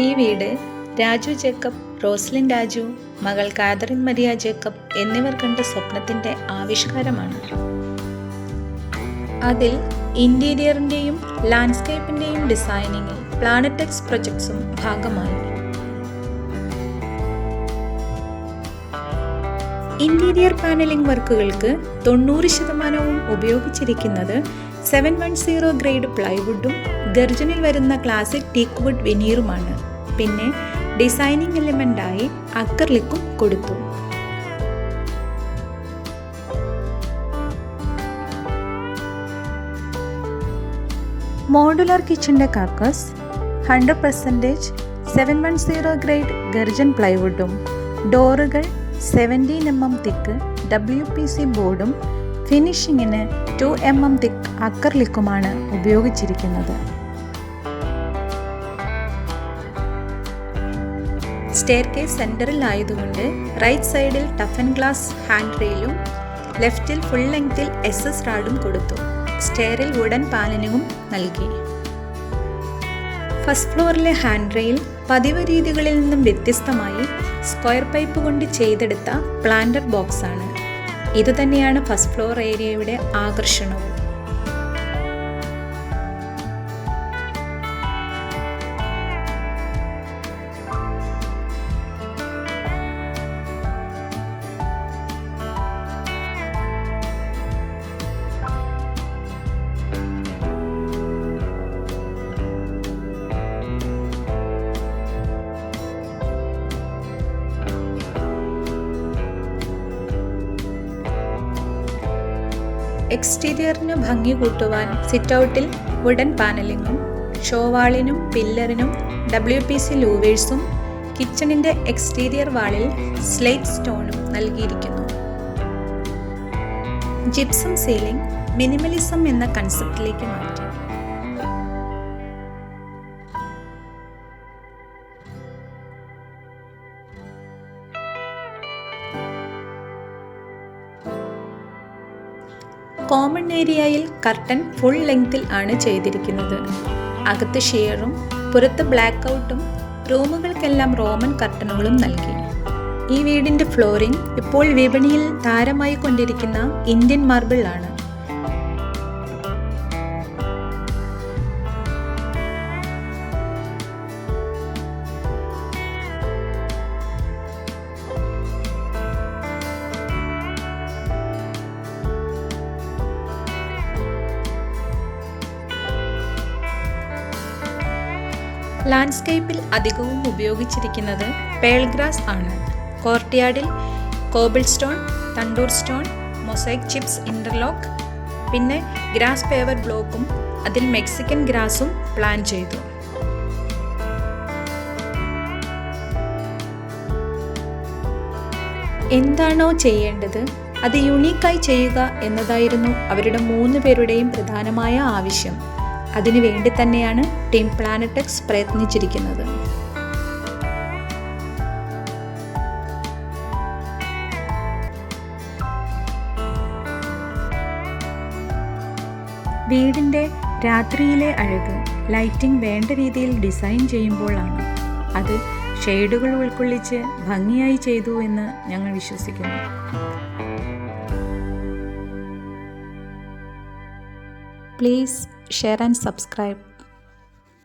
ഈ വീട് രാജു ജേക്കബ്, റോസ്ലിൻ രാജു, മകൾ കാതറിൻ മരിയ ജേക്കബ് എന്നിവർ കണ്ട സ്വപ്നത്തിൻ്റെ ആവിഷ്കാരമാണ്. അതിൽ ഇൻറ്റീരിയറിൻ്റെയും ലാൻഡ്സ്കേപ്പിൻ്റെയും ഡിസൈനിങ്ങിൽ പ്ലാനറ്റെക്സ് പ്രൊജക്ട്സും ഭാഗമായി. ഇൻറ്റീരിയർ പാനലിംഗ് വർക്കുകൾക്ക് 90% ഉപയോഗിച്ചിരിക്കുന്നത് 710 ഗ്രേഡ് പ്ലൈവുഡും ഗർജനിൽ വരുന്ന ക്ലാസിക് ടീക്ക് വുഡ് വെനീറുമാണ്. പിന്നെ ഡിസൈനിങ് എലിമെൻ്റായി അക്രലിക്കും കൊടുത്തു. മോഡുലർ കിച്ചൻ്റെ കാർക്കസ് 100% 710 ഗ്രേഡ് ഗർജൻ പ്ലൈവുഡും ഡോറുകൾ 17 mm തിക്ക് WPC ബോർഡും ഫിനിഷിങ്ങിന് 2 mm തിക്ക് അക്രലിക്കുമാണ് ഉപയോഗിച്ചിരിക്കുന്നത്. സ്റ്റെയർകേസ് സെൻറ്ററിൽ ആയതുകൊണ്ട് റൈറ്റ് സൈഡിൽ ടഫൻ ഗ്ലാസ് ഹാൻഡ് റെയിലും ലെഫ്റ്റിൽ ഫുൾ ലെങ്ത്തിൽ SS റാഡും കൊടുത്തു. സ്റ്റെയറിൽ വുഡൻ പാനലിങ്ങും നൽകി. ഫസ്റ്റ് ഫ്ലോറിലെ ഹാൻഡ് റെയിൽ പതിവ് രീതികളിൽ നിന്നും വ്യത്യസ്തമായി സ്ക്വയർ പൈപ്പ് കൊണ്ട് ചെയ്തെടുത്ത പ്ലാന്റർ ബോക്സാണ്. ഇതുതന്നെയാണ് ഫസ്റ്റ് ഫ്ലോർ ഏരിയയുടെ ആകർഷണവും. എക്സ്റ്റീരിയറിന് ഭംഗി കൂട്ടുവാൻ സിറ്റൗട്ടിൽ വുഡൻ പാനലിങ്ങും ഷോവാളിനും പില്ലറിനും WPC ലൂവേഴ്സും കിച്ചണിൻ്റെ എക്സ്റ്റീരിയർ വാളിൽ സ്ലേറ്റ് സ്റ്റോണും നൽകിയിരിക്കുന്നു. ജിപ്സം സീലിംഗ് മിനിമലിസം എന്ന കൺസെപ്റ്റിലേക്ക് മാറ്റി. കോമൺ ഏരിയയിൽ കർട്ടൻ ഫുൾ ലെങ്ത്തിൽ ആണ് ചെയ്തിരിക്കുന്നത്. അകത്ത് ഷെയറും പുറത്ത് ബ്ലാക്ക് ഔട്ടും റൂമുകൾക്കെല്ലാം റോമൻ കർട്ടനുകളും നൽകി. ഈ വീടിൻ്റെ ഫ്ലോറിംഗ് ഇപ്പോൾ വിപണിയിൽ താരമായി കൊണ്ടിരിക്കുന്ന ഇന്ത്യൻ മാർബിൾ ആണ്. ലാൻഡ്സ്കേപ്പിൽ അധികവും ഉപയോഗിച്ചിരിക്കുന്നത് പേൾ ഗ്രാസ് ആണ്. കോർട്ട്യാർഡിൽ cobble stone, tandoor stone, mosaic chips interlock, പിന്നെ ഗ്രാസ് പേവർ ബ്ലോക്കും അതിൽ മെക്സിക്കൻ ഗ്രാസും പ്ലാൻ ചെയ്തു. എന്താണോ ചെയ്യേണ്ടത് അത് യുണീക്കായി ചെയ്യുക എന്നതായിരുന്നു അവരുടെ 3 പേരുടെയും പ്രധാനമായ ആവശ്യം. അതിനു വേണ്ടി തന്നെയാണ് ടീം പ്ലാനറ്റെക്സ് പ്രയത്നിച്ചിരിക്കുന്നത്. വീടിൻ്റെ രാത്രിയിലെ അഴക് ലൈറ്റിംഗ് വേണ്ട രീതിയിൽ ഡിസൈൻ ചെയ്യുമ്പോഴാണ്. അത് ഷെയ്ഡുകൾ ഉൾക്കൊള്ളിച്ച് ഭംഗിയായി ചെയ്തു എന്ന് ഞങ്ങൾ വിശ്വസിക്കുന്നു. Please share and subscribe.